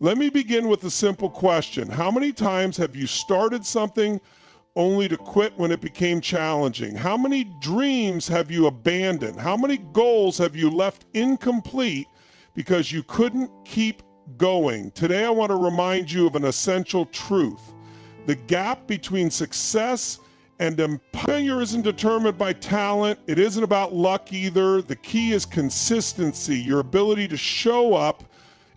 Let me begin with a simple question. How many times have you started something only to quit when it became challenging? How many dreams have you abandoned? How many goals have you left incomplete because you couldn't keep going? Today, I want to remind you of an essential truth. The gap between success and failure isn't determined by talent. It isn't about luck either. The key is consistency, your ability to show up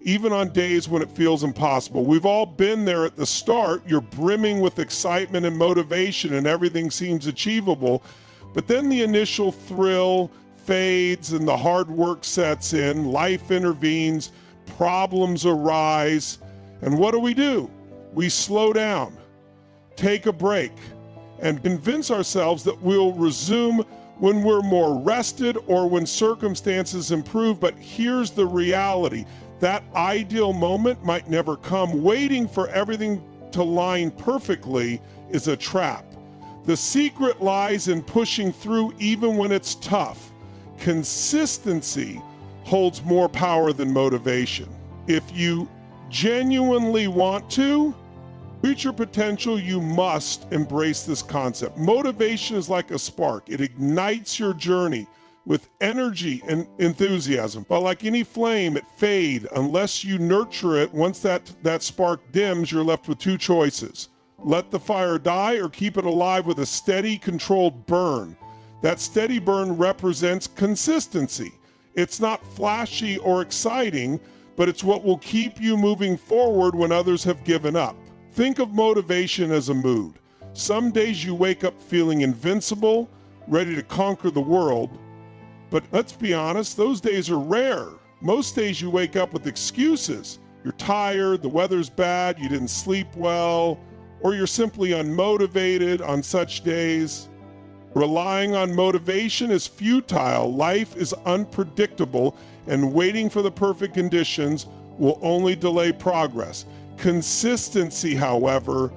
even on days when it feels impossible. We've all been there at the start. You're brimming with excitement and motivation and everything seems achievable. But then the initial thrill fades and the hard work sets in, life intervenes, problems arise. And what do? We slow down, take a break, and convince ourselves that we'll resume when we're more rested or when circumstances improve. But here's the reality. That ideal moment might never come. Waiting for everything to line perfectly is a trap. The secret lies in pushing through even when it's tough. Consistency holds more power than motivation. If you genuinely want to reach your potential, you must embrace this concept. Motivation is like a spark. It ignites your journey with energy and enthusiasm. But like any flame, it fades unless you nurture it. Once that spark dims, you're left with two choices. Let the fire die or keep it alive with a steady, controlled burn. That steady burn represents consistency. It's not flashy or exciting, but it's what will keep you moving forward when others have given up. Think of motivation as a mood. Some days you wake up feeling invincible, ready to conquer the world. But let's be honest, those days are rare. Most days you wake up with excuses. You're tired, the weather's bad, you didn't sleep well, or you're simply unmotivated on such days. Relying on motivation is futile. Life is unpredictable, and waiting for the perfect conditions will only delay progress. Consistency, however,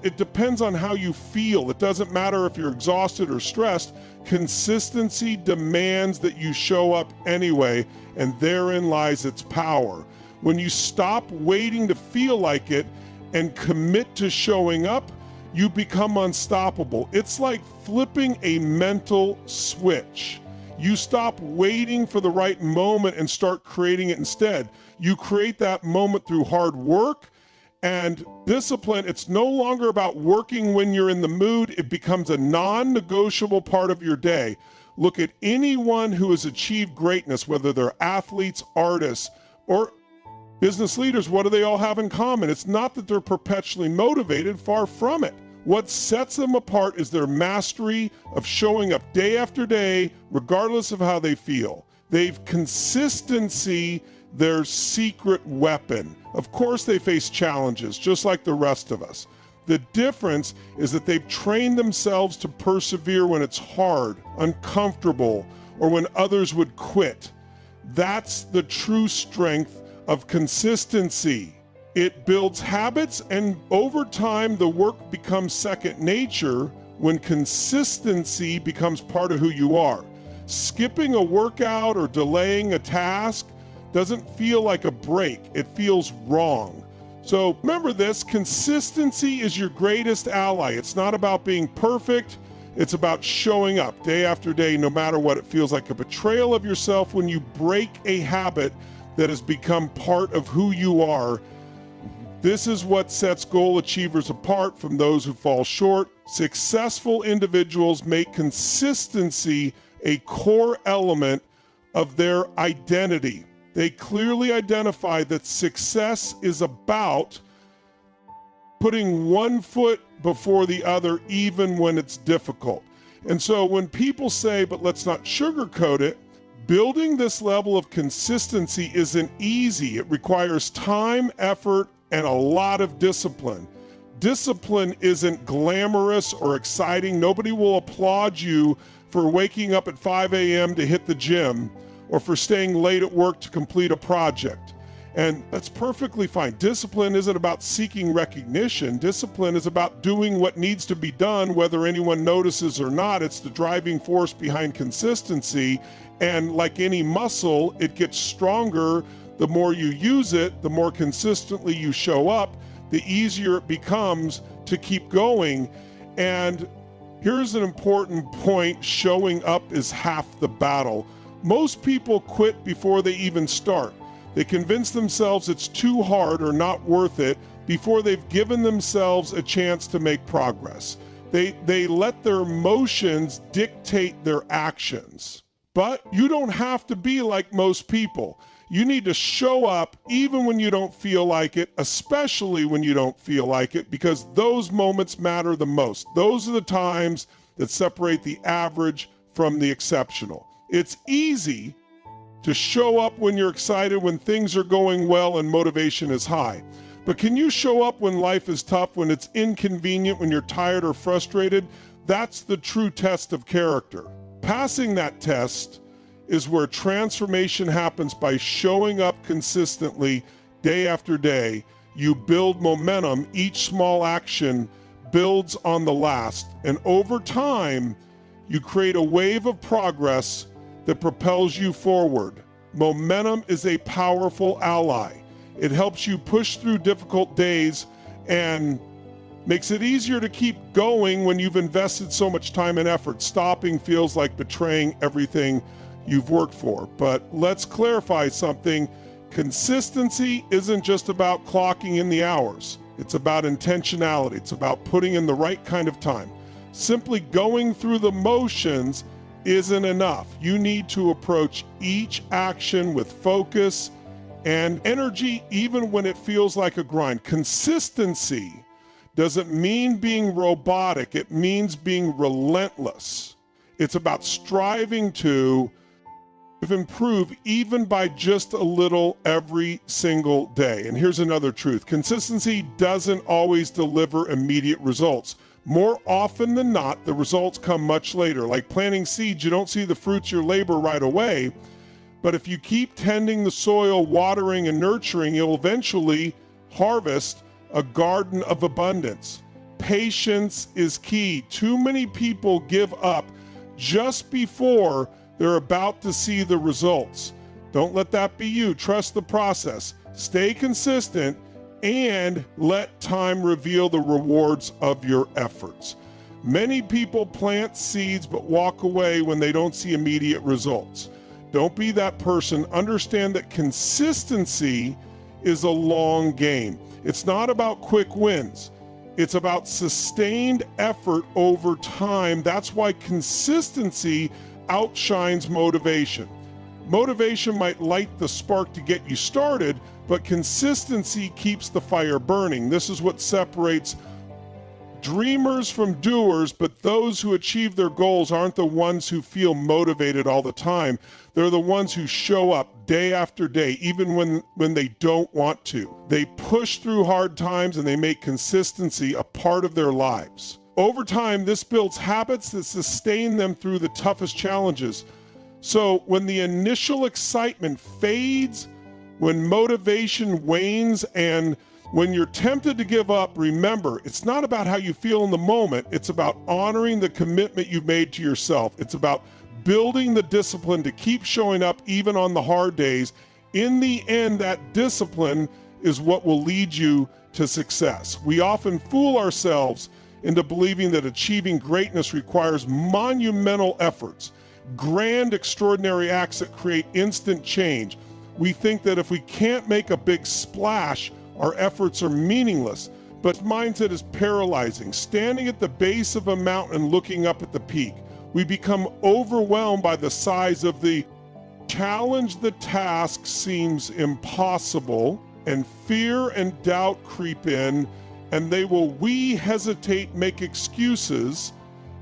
it depends on how you feel. It doesn't matter if you're exhausted or stressed. Consistency demands that you show up anyway, and therein lies its power. When you stop waiting to feel like it and commit to showing up, you become unstoppable. It's like flipping a mental switch. You stop waiting for the right moment and start creating it instead. You create that moment through hard work and discipline. It's no longer about working when you're in the mood. It becomes a non-negotiable part of your day. Look at anyone who has achieved greatness, whether they're athletes, artists, or business leaders. What do they all have in common? It's not that they're perpetually motivated, far from it. What sets them apart is their mastery of showing up day after day, regardless of how they feel. They've consistency, their secret weapon. Of course, they face challenges, just like the rest of us. The difference is that they've trained themselves to persevere when it's hard, uncomfortable, or when others would quit. That's the true strength of consistency. It builds habits, and over time, the work becomes second nature when consistency becomes part of who you are. Skipping a workout or delaying a task doesn't feel like a break. It feels wrong. So remember this, consistency is your greatest ally. It's not about being perfect. It's about showing up day after day, no matter what. It feels like a betrayal of yourself when you break a habit that has become part of who you are. This is what sets goal achievers apart from those who fall short. Successful individuals make consistency a core element of their identity. They clearly identify that success is about putting one foot before the other, even when it's difficult. And so when people say, but let's not sugarcoat it, building this level of consistency isn't easy. It requires time, effort, and a lot of discipline. Discipline isn't glamorous or exciting. Nobody will applaud you for waking up at 5 a.m. to hit the gym or for staying late at work to complete a project. And that's perfectly fine. Discipline isn't about seeking recognition. Discipline is about doing what needs to be done, whether anyone notices or not. It's the driving force behind consistency. And like any muscle, it gets stronger The more you use it, the more consistently you show up, the easier it becomes to keep going. And here's an important point: showing up is half the battle. Most people quit before they even start. They convince themselves it's too hard or not worth it before they've given themselves a chance to make progress. They let their emotions dictate their actions. But you don't have to be like most people. You need to show up even when you don't feel like it, especially when you don't feel like it, because those moments matter the most. Those are the times that separate the average from the exceptional. It's easy to show up when you're excited, when things are going well and motivation is high. But can you show up when life is tough, when it's inconvenient, when you're tired or frustrated? That's the true test of character. Passing that test is where transformation happens, by showing up consistently day after day. You build momentum. Each small action builds on the last. And over time, you create a wave of progress that propels you forward. Momentum is a powerful ally. It helps you push through difficult days and makes it easier to keep going when you've invested so much time and effort. Stopping feels like betraying everything you've worked for. But let's clarify something. Consistency isn't just about clocking in the hours. It's about intentionality. It's about putting in the right kind of time. Simply going through the motions isn't enough. You need to approach each action with focus and energy, even when it feels like a grind. Consistency doesn't mean being robotic. It means being relentless. It's about striving to improve even by just a little every single day. And here's another truth: consistency doesn't always deliver immediate results. More often than not, the results come much later. Like planting seeds, you don't see the fruits of your labor right away. But if you keep tending the soil, watering and nurturing, you'll eventually harvest a garden of abundance. Patience is key. Too many people give up just before they're about to see the results. Don't let that be you. Trust the process. Stay consistent and let time reveal the rewards of your efforts. Many people plant seeds but walk away when they don't see immediate results. Don't be that person. Understand that consistency is a long game. It's not about quick wins. It's about sustained effort over time. That's why consistency outshines motivation. Motivation might light the spark to get you started, but consistency keeps the fire burning. This is what separates dreamers from doers, but those who achieve their goals aren't the ones who feel motivated all the time. They're the ones who show up day after day, even when they don't want to. They push through hard times and they make consistency a part of their lives. Over time, this builds habits that sustain them through the toughest challenges. So when the initial excitement fades, when motivation wanes, and when you're tempted to give up, remember, it's not about how you feel in the moment. It's about honoring the commitment you've made to yourself. It's about building the discipline to keep showing up even on the hard days. In the end, that discipline is what will lead you to success. We often fool ourselves into believing that achieving greatness requires monumental efforts, grand, extraordinary acts that create instant change. We think that if we can't make a big splash, our efforts are meaningless. But mindset is paralyzing. Standing at the base of a mountain looking up at the peak, we become overwhelmed by the size of the challenge. The task seems impossible, and fear and doubt creep in, and we hesitate, make excuses,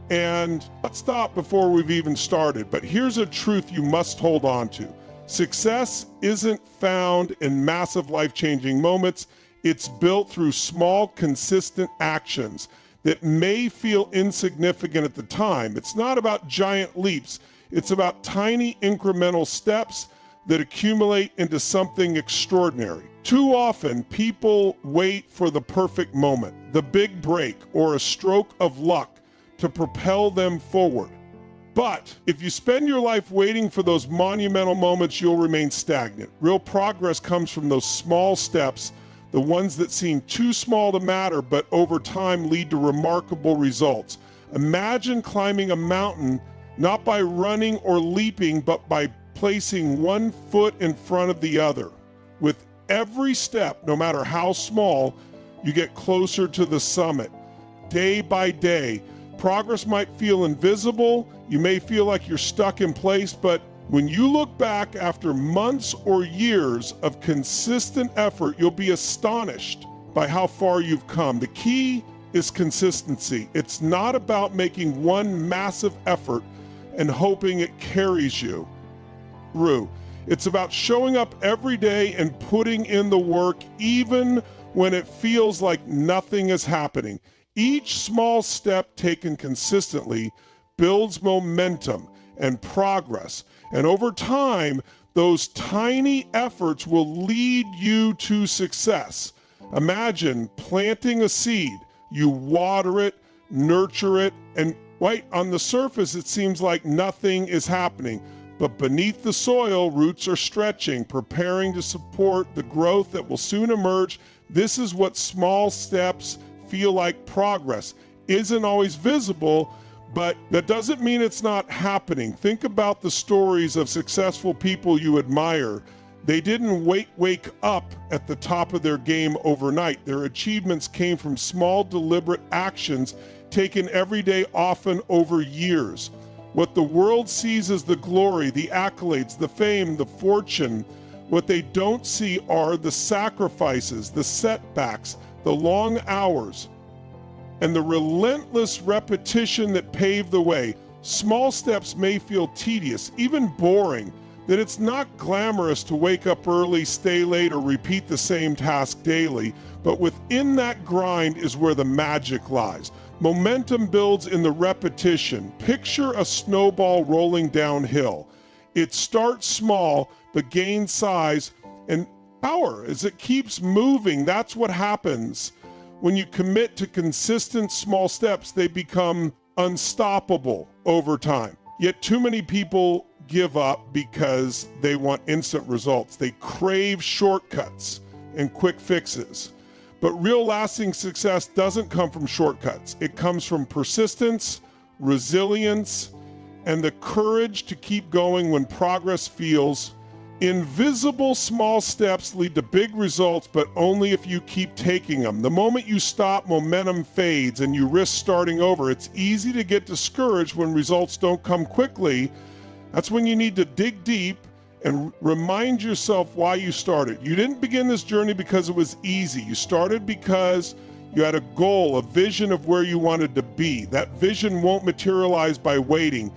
and not stop before we've even started. But here's a truth you must hold on to. Success isn't found in massive life-changing moments. It's built through small, consistent actions that may feel insignificant at the time. It's not about giant leaps. It's about tiny incremental steps that accumulate into something extraordinary. Too often, people wait for the perfect moment, the big break, or a stroke of luck to propel them forward. But if you spend your life waiting for those monumental moments, you'll remain stagnant. Real progress comes from those small steps, the ones that seem too small to matter, but over time lead to remarkable results. Imagine climbing a mountain not by running or leaping, but by placing one foot in front of the other. With every step, no matter how small, you get closer to the summit. Day by day, progress might feel invisible. You may feel like you're stuck in place, but when you look back after months or years of consistent effort, you'll be astonished by how far you've come. The key is consistency. It's not about making one massive effort and hoping it carries you through. It's about showing up every day and putting in the work, even when it feels like nothing is happening. Each small step taken consistently builds momentum and progress. And over time, those tiny efforts will lead you to success. Imagine planting a seed. You water it, nurture it, and right on the surface, it seems like nothing is happening. But beneath the soil, roots are stretching, preparing to support the growth that will soon emerge. This is what small steps feel like. Progress isn't always visible, but that doesn't mean it's not happening. Think about the stories of successful people you admire. They didn't wake up at the top of their game overnight. Their achievements came from small, deliberate actions taken every day, often over years. What the world sees as the glory, the accolades, the fame, the fortune, what they don't see are the sacrifices, the setbacks, the long hours, and the relentless repetition that paved the way. Small steps may feel tedious, even boring, that it's not glamorous to wake up early, stay late, or repeat the same task daily, but within that grind is where the magic lies. Momentum builds in the repetition. Picture a snowball rolling downhill. It starts small, but gains size and power as it keeps moving. That's what happens when you commit to consistent small steps. They become unstoppable over time. Yet too many people give up because they want instant results. They crave shortcuts and quick fixes. But real lasting success doesn't come from shortcuts. It comes from persistence, resilience, and the courage to keep going when progress feels invisible. Small steps lead to big results, but only if you keep taking them. The moment you stop, momentum fades and you risk starting over. It's easy to get discouraged when results don't come quickly. That's when you need to dig deep and remind yourself why you started. You didn't begin this journey because it was easy. You started because you had a goal, a vision of where you wanted to be. That vision won't materialize by waiting.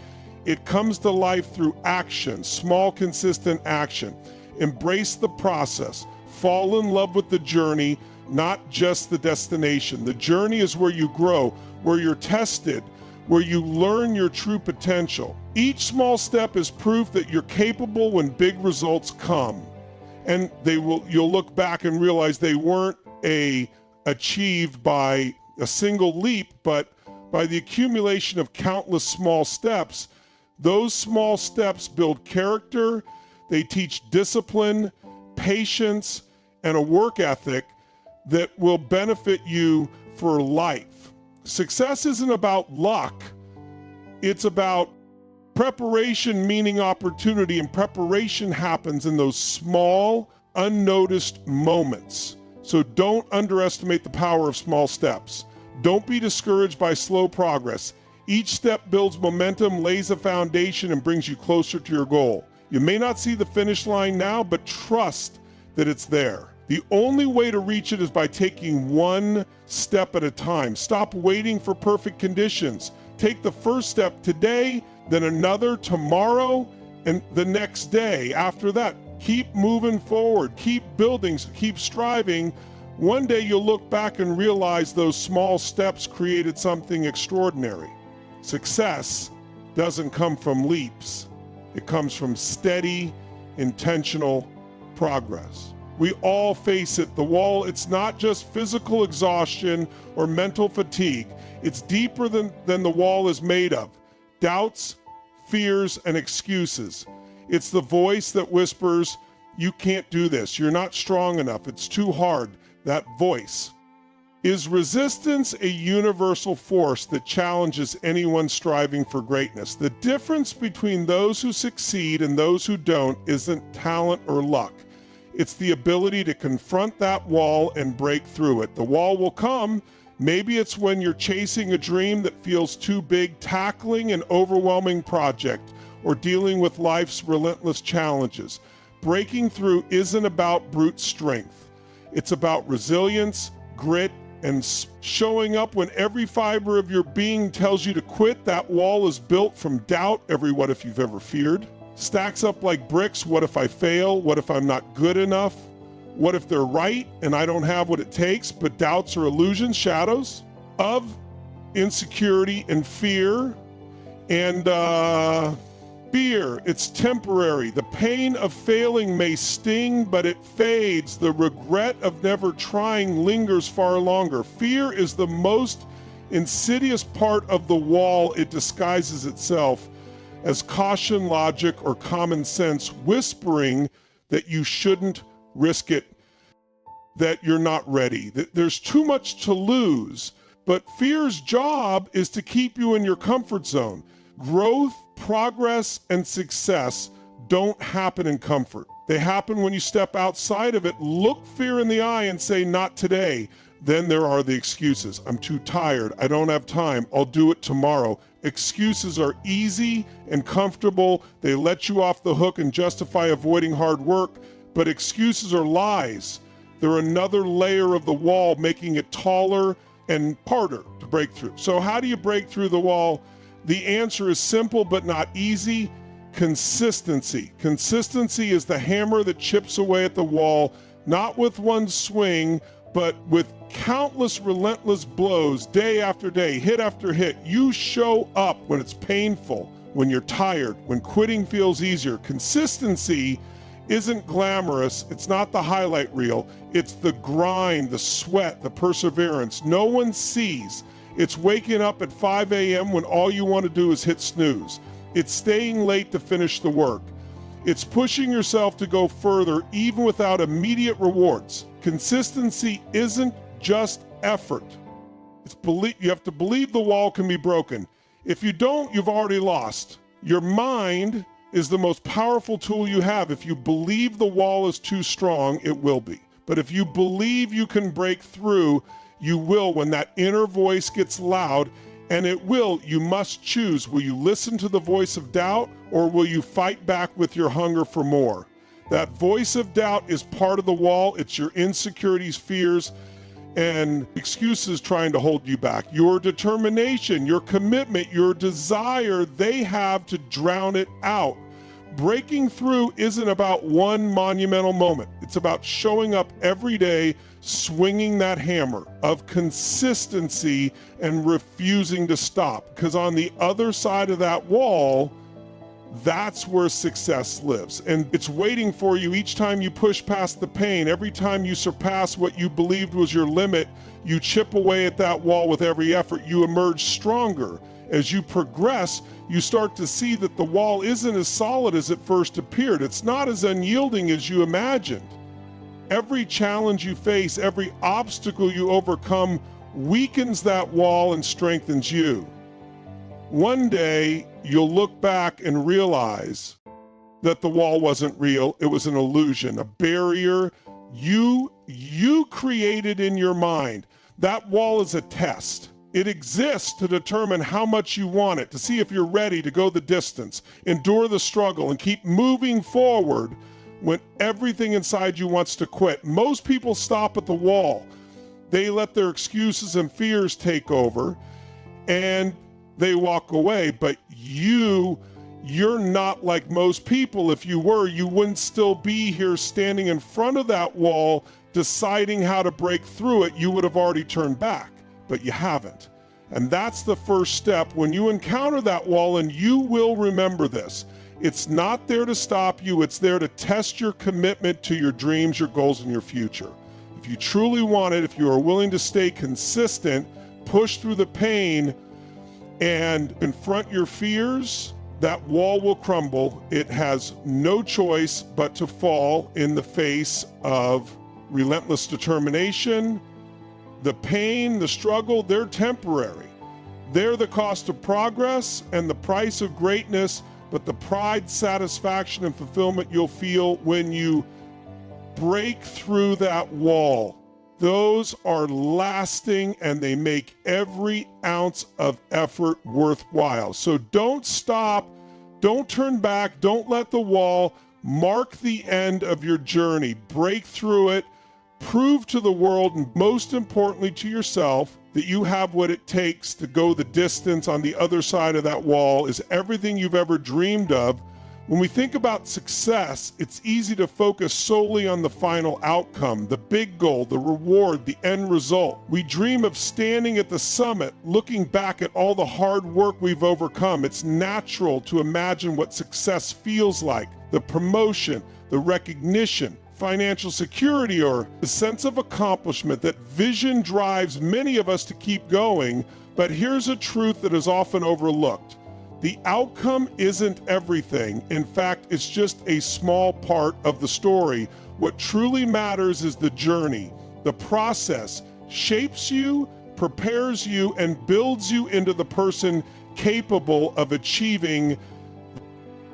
It comes to life through action, small, consistent action. Embrace the process. Fall in love with the journey, not just the destination. The journey is where you grow, where you're tested, where you learn your true potential. Each small step is proof that you're capable when big results come. And you'll look back and realize they weren't achieved by a single leap, but by the accumulation of countless small steps. Those small steps build character. They teach discipline, patience, and a work ethic that will benefit you for life. Success isn't about luck. It's about preparation, meaning opportunity, and preparation happens in those small, unnoticed moments. So don't underestimate the power of small steps. Don't be discouraged by slow progress. Each step builds momentum, lays a foundation, and brings you closer to your goal. You may not see the finish line now, but trust that it's there. The only way to reach it is by taking one step at a time. Stop waiting for perfect conditions. Take the first step today, then another tomorrow, and the next day after that. Keep moving forward, keep building, keep striving. One day you'll look back and realize those small steps created something extraordinary. Success doesn't come from leaps. It comes from steady, intentional progress. We all face it. The wall, it's not just physical exhaustion or mental fatigue. It's deeper than the wall is made of. Doubts, fears, and excuses. It's the voice that whispers, you can't do this, you're not strong enough, it's too hard. That voice. Is resistance a universal force that challenges anyone striving for greatness? The difference between those who succeed and those who don't isn't talent or luck. It's the ability to confront that wall and break through it. The wall will come. Maybe it's when you're chasing a dream that feels too big, tackling an overwhelming project, or dealing with life's relentless challenges. Breaking through isn't about brute strength. It's about resilience, grit, and showing up when every fiber of your being tells you to quit. That wall is built from doubt, every what if you've ever feared. Stacks up like bricks. What if I fail? What if I'm not good enough? What if they're right and I don't have what it takes? But doubts are illusions, shadows of insecurity and fear. And fear, it's temporary. The pain of failing may sting, but it fades. The regret of never trying lingers far longer. Fear is the most insidious part of the wall. It disguises itself as caution, logic, or common sense, whispering that you shouldn't risk it, that you're not ready, that there's too much to lose. But fear's job is to keep you in your comfort zone. Growth, progress, and success don't happen in comfort. They happen when you step outside of it, look fear in the eye and say, not today. Then there are the excuses. I'm too tired. I don't have time. I'll do it tomorrow. Excuses are easy and comfortable. They let you off the hook and justify avoiding hard work. But excuses are lies. They're another layer of the wall, making it taller and harder to break through. So how do you break through the wall? The answer is simple but not easy. Consistency. Consistency is the hammer that chips away at the wall, not with one swing, but with countless relentless blows, day after day, hit after hit. You show up when it's painful, when you're tired, when quitting feels easier. Consistency isn't glamorous. It's not the highlight reel. It's the grind, the sweat, the perseverance. No one sees. It's waking up at 5 a.m. when all you want to do is hit snooze. It's staying late to finish the work. It's pushing yourself to go further even without immediate rewards. Consistency isn't just effort. You have to believe the wall can be broken. If you don't, you've already lost. Your mind is the most powerful tool you have. If you believe the wall is too strong, it will be. But if you believe you can break through, you will when that inner voice gets loud, and it will. You must choose. Will you listen to the voice of doubt, or will you fight back with your hunger for more? That voice of doubt is part of the wall. It's your insecurities, fears, and excuses trying to hold you back. Your determination, your commitment, your desire, they have to drown it out. Breaking through isn't about one monumental moment. It's about showing up every day, swinging that hammer of consistency and refusing to stop. Because on the other side of that wall, that's where success lives. And it's waiting for you each time you push past the pain. Every time you surpass what you believed was your limit, you chip away at that wall with every effort. You emerge stronger. As you progress, you start to see that the wall isn't as solid as it first appeared. It's not as unyielding as you imagined. Every challenge you face, every obstacle you overcome weakens that wall and strengthens you. One day, you'll look back and realize that the wall wasn't real. It was an illusion, a barrier you created in your mind. That wall is a test. It exists to determine how much you want it, to see if you're ready to go the distance, endure the struggle, and keep moving forward when everything inside you wants to quit. Most people stop at the wall. They let their excuses and fears take over, and they walk away. But you're not like most people. If you were, you wouldn't still be here standing in front of that wall deciding how to break through it. You would have already turned back, but you haven't. And that's the first step. When you encounter that wall, and you will remember this, it's not there to stop you. It's there to test your commitment to your dreams, your goals, and your future. If you truly want it, if you are willing to stay consistent, push through the pain, and confront your fears, that wall will crumble. It has no choice but to fall in the face of relentless determination. The pain, the struggle, they're temporary. They're the cost of progress and the price of greatness, but the pride, satisfaction, and fulfillment you'll feel when you break through that wall, those are lasting and they make every ounce of effort worthwhile. So don't stop, don't turn back, don't let the wall mark the end of your journey. Break through it, prove to the world, and most importantly to yourself, that you have what it takes to go the distance on the other side of that wall is everything you've ever dreamed of. When we think about success, it's easy to focus solely on the final outcome, the big goal, the reward, the end result. We dream of standing at the summit, looking back at all the hard work we've overcome. It's natural to imagine what success feels like, the promotion, the recognition, financial security, or the sense of accomplishment. That vision drives many of us to keep going, but here's a truth that is often overlooked. The outcome isn't everything. In fact, it's just a small part of the story. What truly matters is the journey. The process shapes you, prepares you, and builds you into the person capable of achieving the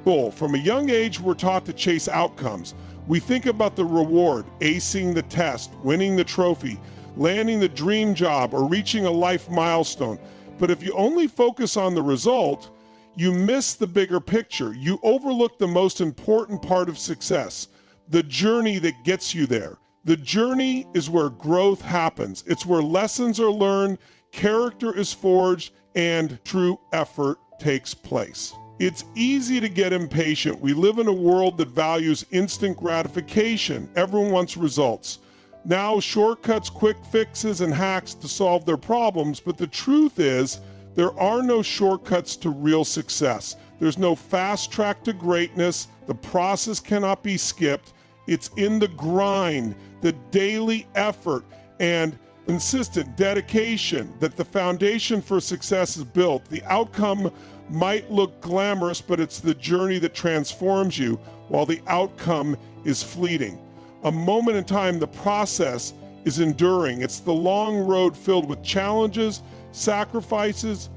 goal. From a young age, we're taught to chase outcomes. We think about the reward, acing the test, winning the trophy, landing the dream job, or reaching a life milestone. But if you only focus on the result, you miss the bigger picture. You overlook the most important part of success, the journey that gets you there. The journey is where growth happens. It's where lessons are learned, character is forged, and true effort takes place. It's easy to get impatient. We live in a world that values instant gratification. Everyone wants results. Now, shortcuts, quick fixes, and hacks to solve their problems, but the truth is, there are no shortcuts to real success. There's no fast track to greatness. The process cannot be skipped. It's in the grind, the daily effort, and consistent dedication that the foundation for success is built. The outcome might look glamorous, but it's the journey that transforms you, while the outcome is fleeting. A moment in time, the process is enduring. It's the long road filled with challenges, sacrifices,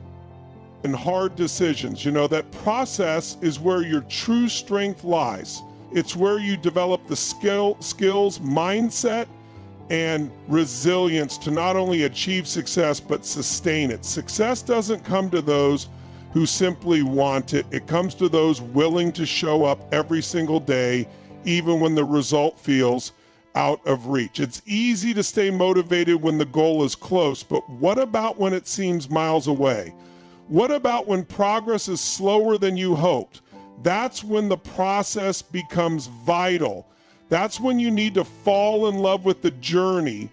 and hard decisions. You know, that process is where your true strength lies. It's where you develop the skills, mindset, and resilience to not only achieve success, but sustain it. Success doesn't come to those who simply want it. It comes to those willing to show up every single day, even when the result feels out of reach. It's easy to stay motivated when the goal is close, but what about when it seems miles away? What about when progress is slower than you hoped? That's when the process becomes vital. That's when you need to fall in love with the journey.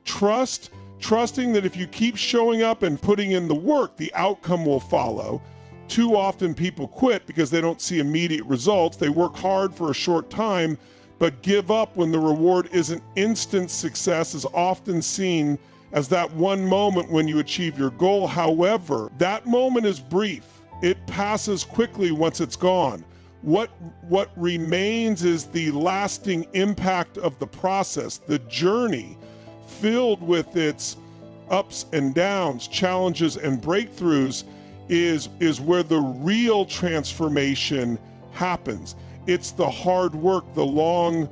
Trusting that if you keep showing up and putting in the work, the outcome will follow. Too often people quit because they don't see immediate results. They work hard for a short time, but give up when the reward isn't instant. Success is often seen as that one moment when you achieve your goal. However, that moment is brief. It passes quickly once it's gone. What remains is the lasting impact of the process, the journey, filled with its ups and downs, challenges and breakthroughs, is where the real transformation happens. It's the hard work, the long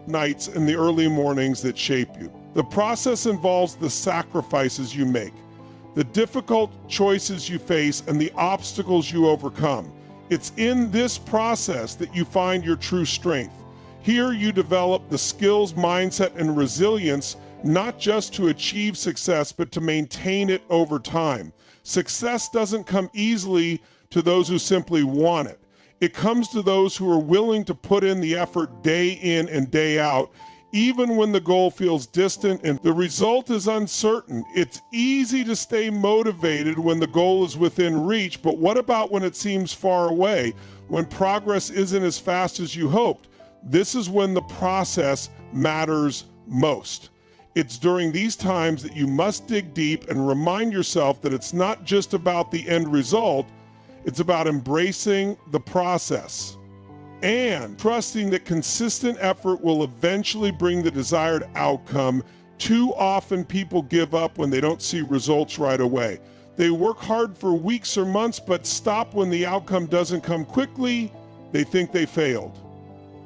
nights and the early mornings that shape you. The process involves the sacrifices you make, the difficult choices you face, and the obstacles you overcome. It's in this process that you find your true strength. Here you develop the skills, mindset, and resilience, not just to achieve success, but to maintain it over time. Success doesn't come easily to those who simply want it. It comes to those who are willing to put in the effort day in and day out, even when the goal feels distant and the result is uncertain. It's easy to stay motivated when the goal is within reach, but what about when it seems far away, when progress isn't as fast as you hoped? This is when the process matters most. It's during these times that you must dig deep and remind yourself that it's not just about the end result, It's about embracing the process and trusting that consistent effort will eventually bring the desired outcome. Too often people give up when they don't see results right away. They work hard for weeks or months, but stop when the outcome doesn't come quickly. They think they failed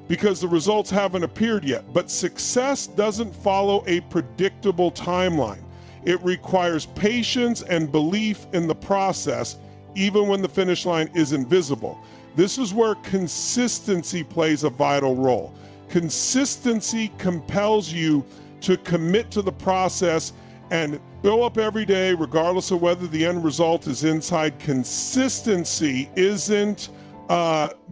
because the results haven't appeared yet. But success doesn't follow a predictable timeline. It requires patience and belief in the process, even when the finish line isn't visible. This is where consistency plays a vital role. Consistency compels you to commit to the process and show up every day, regardless of whether the end result is inside. Consistency isn't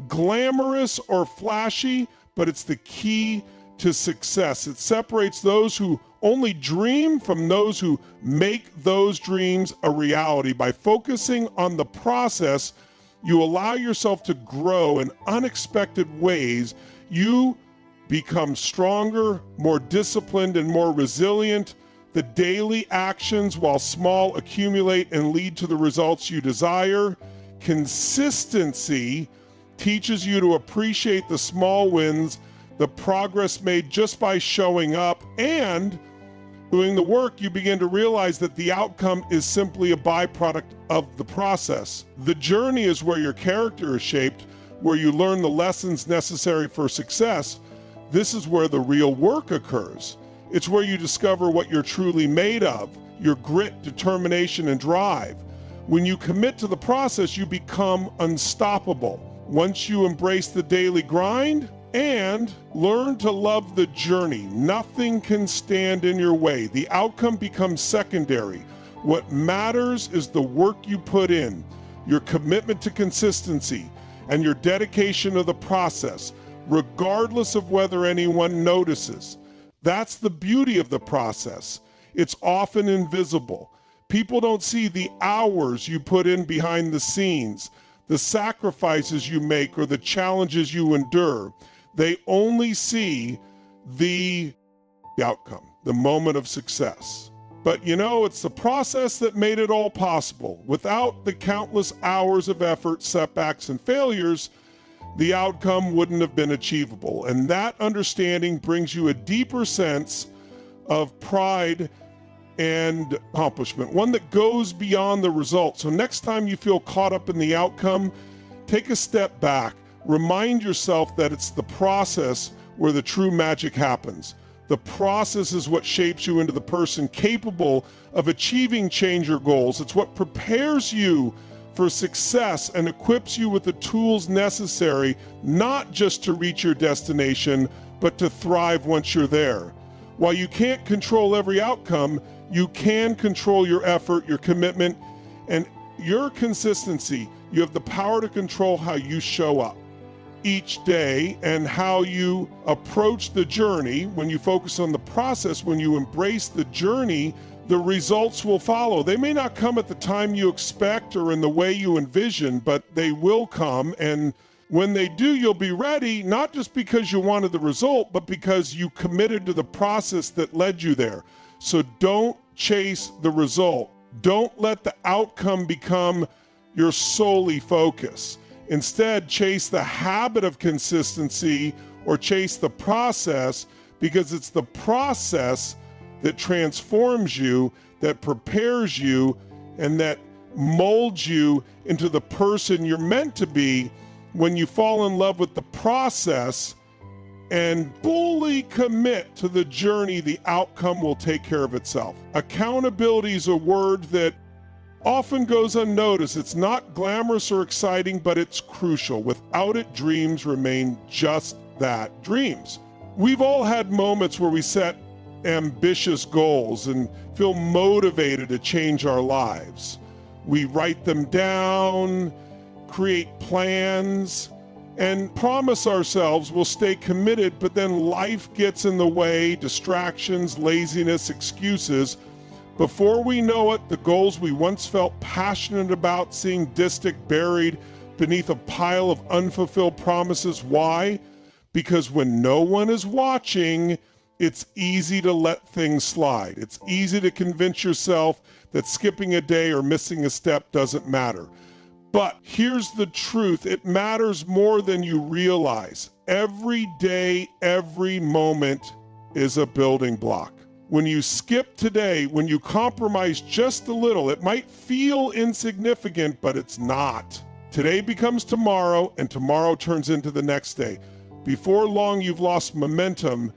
glamorous or flashy, but it's the key to success. It separates those who only dream from those who make those dreams a reality. By focusing on the process, you allow yourself to grow in unexpected ways. You become stronger, more disciplined, and more resilient. The daily actions, while small, accumulate and lead to the results you desire. Consistency teaches you to appreciate the small wins, the progress made just by showing up and doing the work. You begin to realize that the outcome is simply a byproduct of the process. The journey is where your character is shaped, where you learn the lessons necessary for success. This is where the real work occurs. It's where you discover what you're truly made of, your grit, determination, and drive. When you commit to the process, you become unstoppable. Once you embrace the daily grind and learn to love the journey, nothing can stand in your way. The outcome becomes secondary. What matters is the work you put in, your commitment to consistency, and your dedication to the process, regardless of whether anyone notices. That's the beauty of the process. It's often invisible. People don't see the hours you put in behind the scenes, the sacrifices you make, or the challenges you endure. They only see the outcome, the moment of success. But you know, it's the process that made it all possible. Without the countless hours of effort, setbacks, and failures, the outcome wouldn't have been achievable. And that understanding brings you a deeper sense of pride and accomplishment, one that goes beyond the result. So next time you feel caught up in the outcome, take a step back. Remind yourself that it's the process where the true magic happens. The process is what shapes you into the person capable of achieving change or goals. It's what prepares you for success and equips you with the tools necessary, not just to reach your destination, but to thrive once you're there. While you can't control every outcome, you can control your effort, your commitment, and your consistency. You have the power to control how you show up each day and how you approach the journey. When you focus on the process, when you embrace the journey, the results will follow. They may not come at the time you expect or in the way you envision, but they will come. And when they do, you'll be ready, not just because you wanted the result, but because you committed to the process that led you there. So don't chase the result. Don't let the outcome become your solely focus. Instead, chase the habit of consistency or chase the process, because it's the process that transforms you, that prepares you, and that molds you into the person you're meant to be. When you fall in love with the process and fully commit to the journey, the outcome will take care of itself. Accountability is a word that often goes unnoticed. It's not glamorous or exciting, but it's crucial. Without it, dreams remain just that, dreams. We've all had moments where we set ambitious goals and feel motivated to change our lives. We write them down, create plans, and promise ourselves we'll stay committed, but then life gets in the way, distractions, laziness, excuses. Before we know it, the goals we once felt passionate about seem distant, buried beneath a pile of unfulfilled promises. Why? Because when no one is watching, it's easy to let things slide. It's easy to convince yourself that skipping a day or missing a step doesn't matter. But here's the truth. It matters more than you realize. Every day, every moment is a building block. When you skip today, when you compromise just a little, it might feel insignificant, but it's not. Today becomes tomorrow, and tomorrow turns into the next day. Before long, you've lost momentum.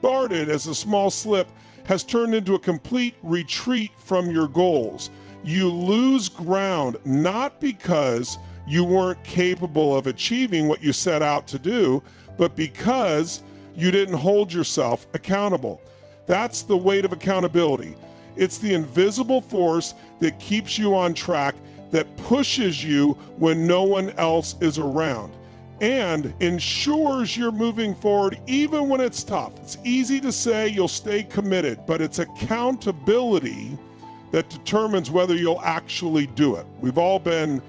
Started as a small slip has turned into a complete retreat from your goals. You lose ground, not because you weren't capable of achieving what you set out to do, but because you didn't hold yourself accountable. That's the weight of accountability. It's the invisible force that keeps you on track, that pushes you when no one else is around, and ensures you're moving forward even when it's tough. It's easy to say you'll stay committed, but it's accountability that determines whether you'll actually do it. We've all been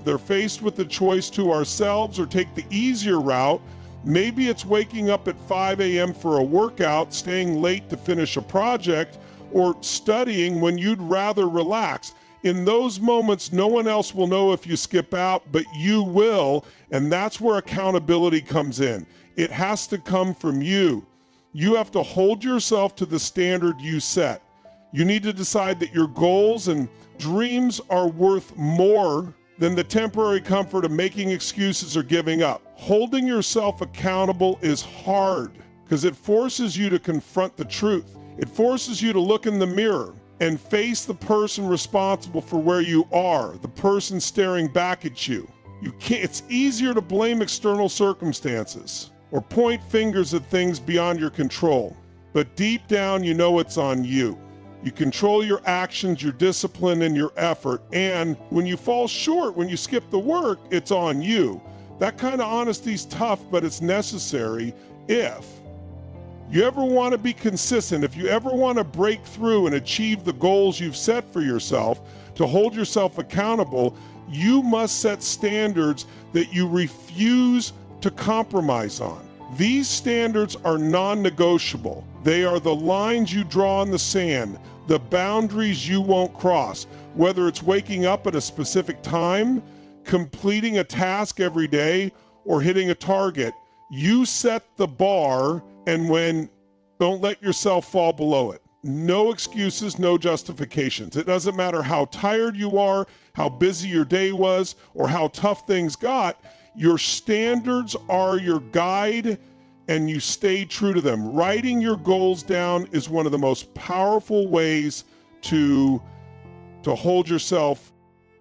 either faced with the choice to ourselves or take the easier route. Maybe it's waking up at 5 a.m. for a workout, staying late to finish a project, or studying when you'd rather relax. In those moments, no one else will know if you skip out, but you will, and that's where accountability comes in. It has to come from you. You have to hold yourself to the standard you set. You need to decide that your goals and dreams are worth more than the temporary comfort of making excuses or giving up. Holding yourself accountable is hard because it forces you to confront the truth. It forces you to look in the mirror and face the person responsible for where you are, the person staring back at you. It's easier to blame external circumstances or point fingers at things beyond your control. But deep down, you know it's on you. You control your actions, your discipline, and your effort. And when you fall short, when you skip the work, it's on you. That kind of honesty is tough, but it's necessary if you ever want to be consistent, if you ever want to break through and achieve the goals you've set for yourself, to hold yourself accountable, you must set standards that you refuse to compromise on. These standards are non-negotiable. They are the lines you draw in the sand, the boundaries you won't cross, whether it's waking up at a specific time, completing a task every day, or hitting a target. You set the bar, and don't let yourself fall below it. No excuses, no justifications. It doesn't matter how tired you are, how busy your day was, or how tough things got. Your standards are your guide, and you stay true to them. Writing your goals down is one of the most powerful ways to hold yourself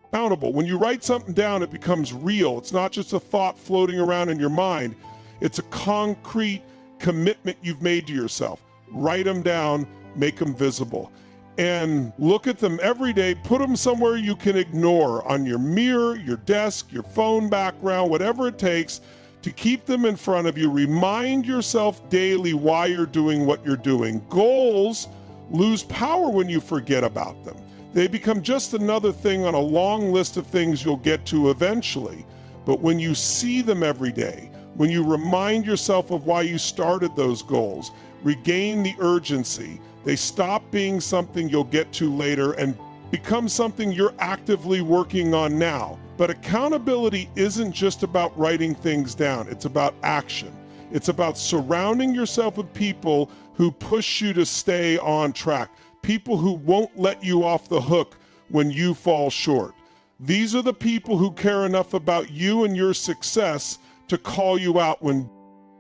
accountable. When you write something down, it becomes real. It's not just a thought floating around in your mind. It's a concrete commitment you've made to yourself. Write them down, make them visible, and look at them every day. Put them somewhere you can ignore, on your mirror, your desk, your phone background, whatever it takes to keep them in front of you. Remind yourself daily why you're doing what you're doing. Goals lose power when you forget about them. They become just another thing on a long list of things you'll get to eventually. But when you see them every day, when you remind yourself of why you started those goals, regain the urgency. They stop being something you'll get to later and become something you're actively working on now. But accountability isn't just about writing things down. It's about action. It's about surrounding yourself with people who push you to stay on track, people who won't let you off the hook when you fall short. These are the people who care enough about you and your success to call you out when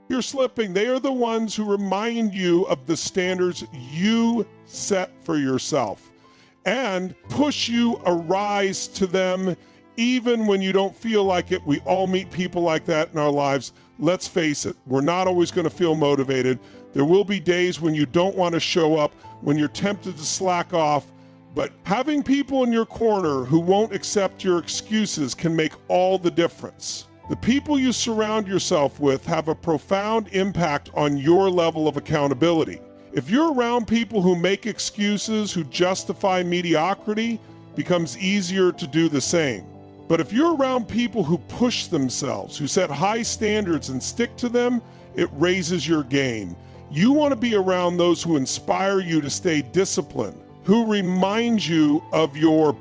you're slipping. They are the ones who remind you of the standards you set for yourself and push you a rise to them even when you don't feel like it. We all meet people like that in our lives. Let's face it, we're not always going to feel motivated. There will be days when you don't want to show up, when you're tempted to slack off, but having people in your corner who won't accept your excuses can make all the difference. The people you surround yourself with have a profound impact on your level of accountability. If you're around people who make excuses, who justify mediocrity, it becomes easier to do the same. But if you're around people who push themselves, who set high standards and stick to them, it raises your game. You want to be around those who inspire you to stay disciplined, who remind you of your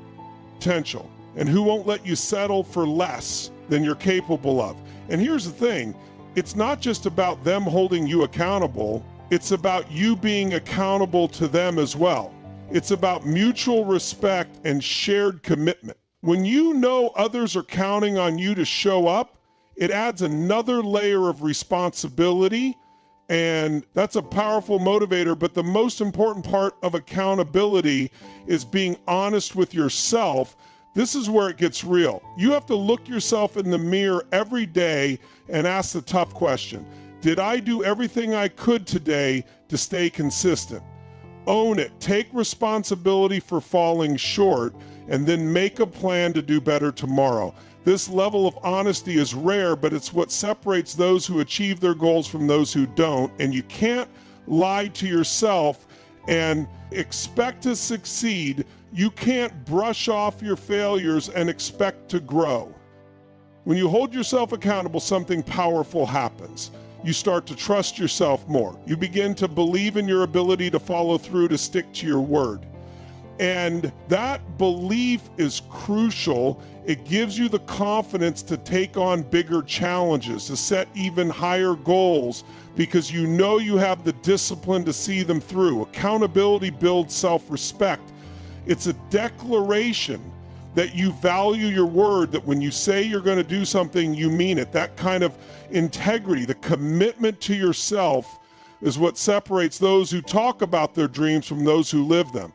potential. and who won't let you settle for less than you're capable of. And here's the thing, it's not just about them holding you accountable, it's about you being accountable to them as well. It's about mutual respect and shared commitment. When you know others are counting on you to show up, it adds another layer of responsibility, and that's a powerful motivator. But the most important part of accountability is being honest with yourself. This is where it gets real. You have to look yourself in the mirror every day and ask the tough question. Did I do everything I could today to stay consistent? Own it. Take responsibility for falling short, and then make a plan to do better tomorrow. This level of honesty is rare, but it's what separates those who achieve their goals from those who don't. And you can't lie to yourself and expect to succeed. You can't brush off your failures and expect to grow. When you hold yourself accountable, something powerful happens. You start to trust yourself more. You begin to believe in your ability to follow through, to stick to your word. And that belief is crucial. It gives you the confidence to take on bigger challenges, to set even higher goals, because you know you have the discipline to see them through. Accountability builds self-respect. It's a declaration that you value your word, that when you say you're going to do something, you mean it. That kind of integrity, the commitment to yourself, is what separates those who talk about their dreams from those who live them.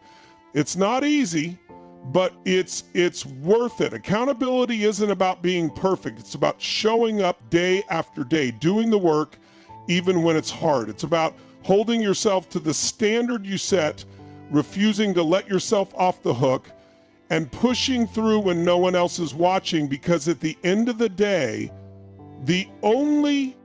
It's not easy, but it's worth it. Accountability isn't about being perfect. It's about showing up day after day, doing the work even when it's hard. It's about holding yourself to the standard you set, refusing to let yourself off the hook, and pushing through when no one else is watching, because at the end of the day, the only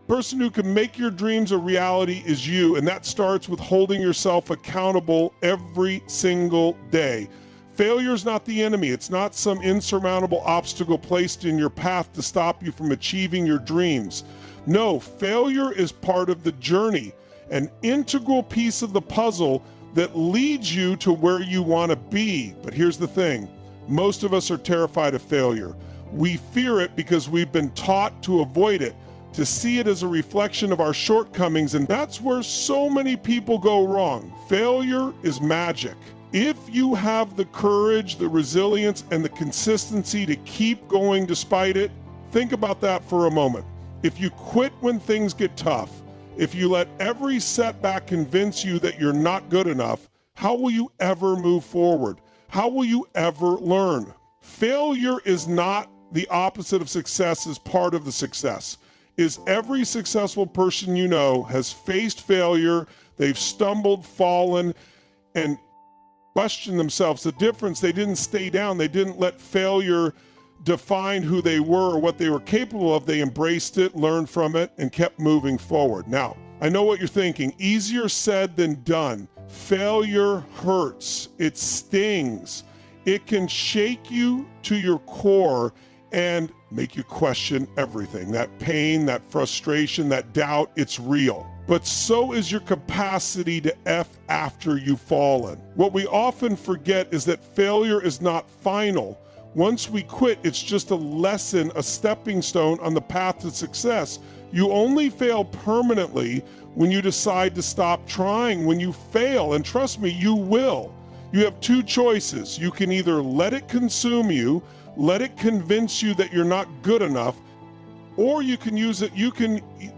person who can make your dreams a reality is you, and that starts with holding yourself accountable every single day. Failure is not the enemy. It's not some insurmountable obstacle placed in your path to stop you from achieving your dreams. No, failure is part of the journey, an integral piece of the puzzle that leads you to where you want to be. But here's the thing, most of us are terrified of failure. We fear it because we've been taught to avoid it, to see it as a reflection of our shortcomings, and that's where so many people go wrong. Failure is magic. If you have the courage, the resilience, and the consistency to keep going despite it, think about that for a moment. If you quit when things get tough, if you let every setback convince you that you're not good enough, how will you ever move forward? How will you ever learn? Failure is not the opposite of success, is part of the success. Is every successful person you know has faced failure, they've stumbled, fallen, and questioned themselves. The difference, they didn't stay down, they didn't let failure define who they were or what they were capable of. They embraced it, learned from it, and kept moving forward. Now, I know what you're thinking. Easier said than done. Failure hurts. It stings. It can shake you to your core and make you question everything. That pain, that frustration, that doubt, it's real. But so is your capacity to F after you've fallen. What we often forget is that failure is not final. Once we quit, it's just a lesson, a stepping stone on the path to success. You only fail permanently when you decide to stop trying. When you fail, and trust me, you will. You have two choices. You can either let it consume you, let it convince you that you're not good enough, or you can use it,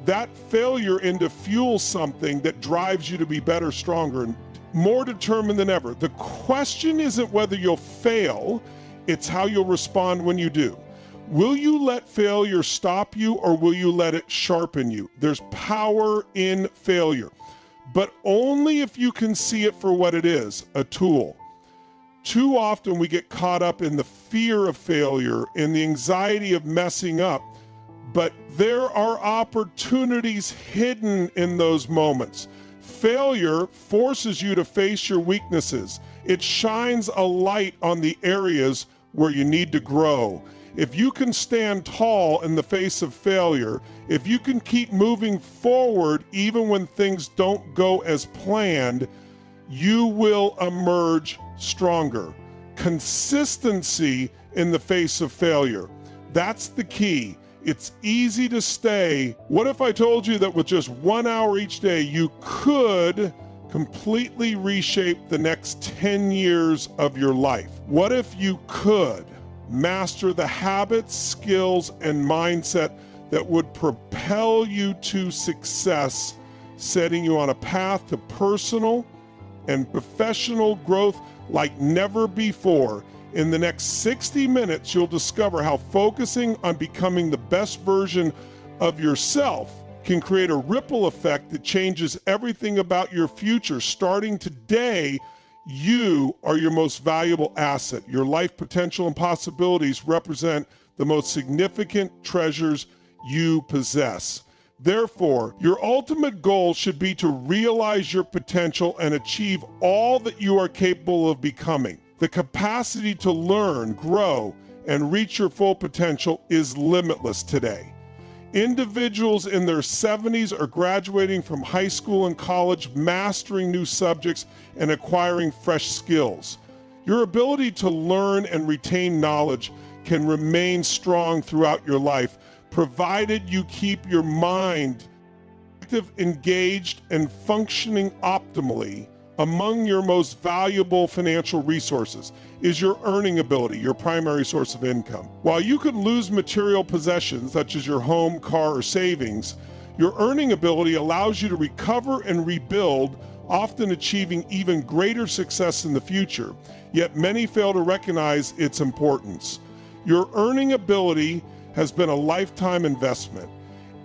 that failure into fuel something that drives you to be better, stronger, and more determined than ever. The question isn't whether you'll fail, it's how you'll respond when you do. Will you let failure stop you, or will you let it sharpen you? There's power in failure, but only if you can see it for what it is, a tool. Too often we get caught up in the fear of failure, in the anxiety of messing up, but there are opportunities hidden in those moments. Failure forces you to face your weaknesses. It shines a light on the areas where you need to grow. If you can stand tall in the face of failure, if you can keep moving forward even when things don't go as planned, you will emerge stronger. consistency in the face of failure. That's the key. It's easy to stay. What if I told you that with just 1 hour each day, you could completely reshape the next 10 years of your life? What if you could master the habits, skills, and mindset that would propel you to success, setting you on a path to personal and professional growth like never before? In the next 60 minutes, you'll discover how focusing on becoming the best version of yourself can create a ripple effect that changes everything about your future. Starting today, you are your most valuable asset. Your life potential and possibilities represent the most significant treasures you possess. Therefore, your ultimate goal should be to realize your potential and achieve all that you are capable of becoming. The capacity to learn, grow, and reach your full potential is limitless today. Individuals in their 70s are graduating from high school and college, mastering new subjects and acquiring fresh skills. Your ability to learn and retain knowledge can remain strong throughout your life, provided you keep your mind active, engaged, and functioning optimally. Among your most valuable financial resources is your earning ability, your primary source of income. While you could lose material possessions such as your home, car, or savings, your earning ability allows you to recover and rebuild, often achieving even greater success in the future. Yet many fail to recognize its importance. Your earning ability has been a lifetime investment.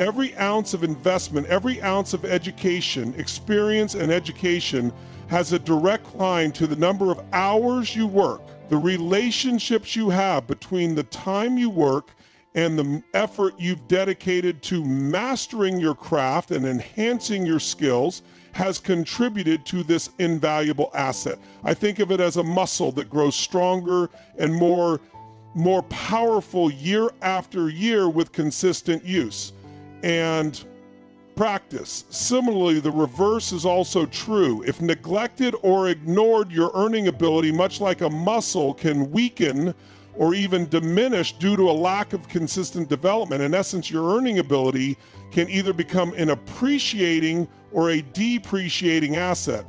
Every ounce of investment, every ounce of education, experience, and education has a direct line to the number of hours you work, the relationships you have between the time you work and the effort you've dedicated to mastering your craft and enhancing your skills has contributed to this invaluable asset. I think of it as a muscle that grows stronger and more powerful year after year with consistent use and practice. Similarly, the reverse is also true. If neglected or ignored, your earning ability, much like a muscle, can weaken or even diminish due to a lack of consistent development. In essence, your earning ability can either become an appreciating or a depreciating asset.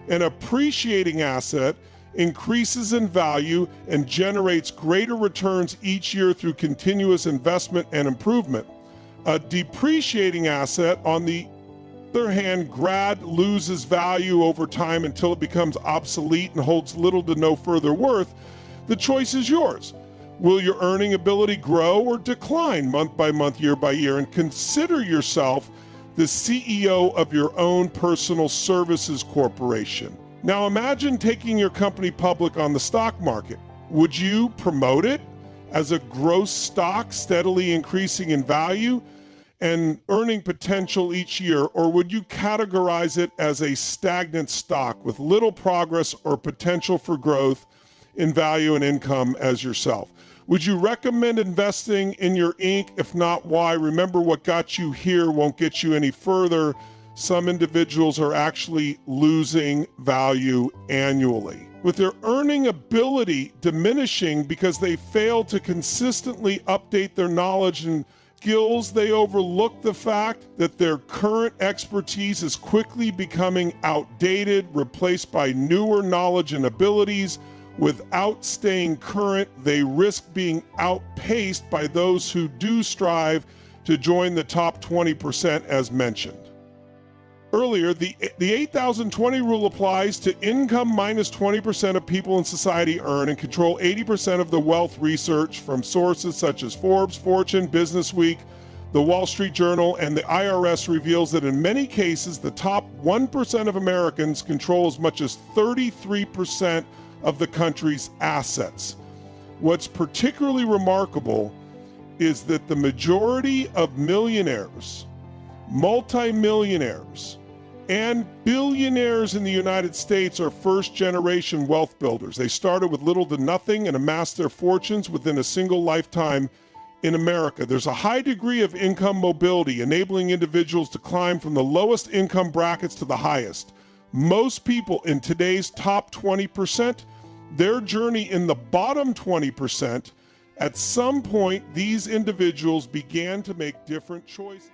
An appreciating asset increases in value and generates greater returns each year through continuous investment and improvement. A depreciating asset, on the other hand, loses value over time until it becomes obsolete and holds little to no further worth. The choice is yours. Will your earning ability grow or decline month by month, year by year? And consider yourself the CEO of your own personal services corporation. Now imagine taking your company public on the stock market. Would you promote it as a growth stock steadily increasing in value and earning potential each year, or would you categorize it as a stagnant stock with little progress or potential for growth in value and income as yourself? Would you recommend investing in your Inc? If not, why? Remember, what got you here won't get you any further. Some individuals are actually losing value annually, with their earning ability diminishing because they fail to consistently update their knowledge and skills. They overlook the fact that their current expertise is quickly becoming outdated, replaced by newer knowledge and abilities. Without staying current, they risk being outpaced by those who do strive to join the top 20%, as mentioned earlier. The 8,020 rule applies to income minus 20% of people in society earn and control 80% of the wealth. Research from sources such as Forbes, Fortune, Businessweek, the Wall Street Journal, and the IRS reveals that in many cases, the top 1% of Americans control as much as 33% of the country's assets. What's particularly remarkable is that the majority of millionaires, multimillionaires, and billionaires in the United States are first-generation wealth builders. They started with little to nothing and amassed their fortunes within a single lifetime in America. There's a high degree of income mobility, enabling individuals to climb from the lowest income brackets to the highest. Most people in today's top 20% their journey in the bottom 20%, at some point, these individuals began to make different choices.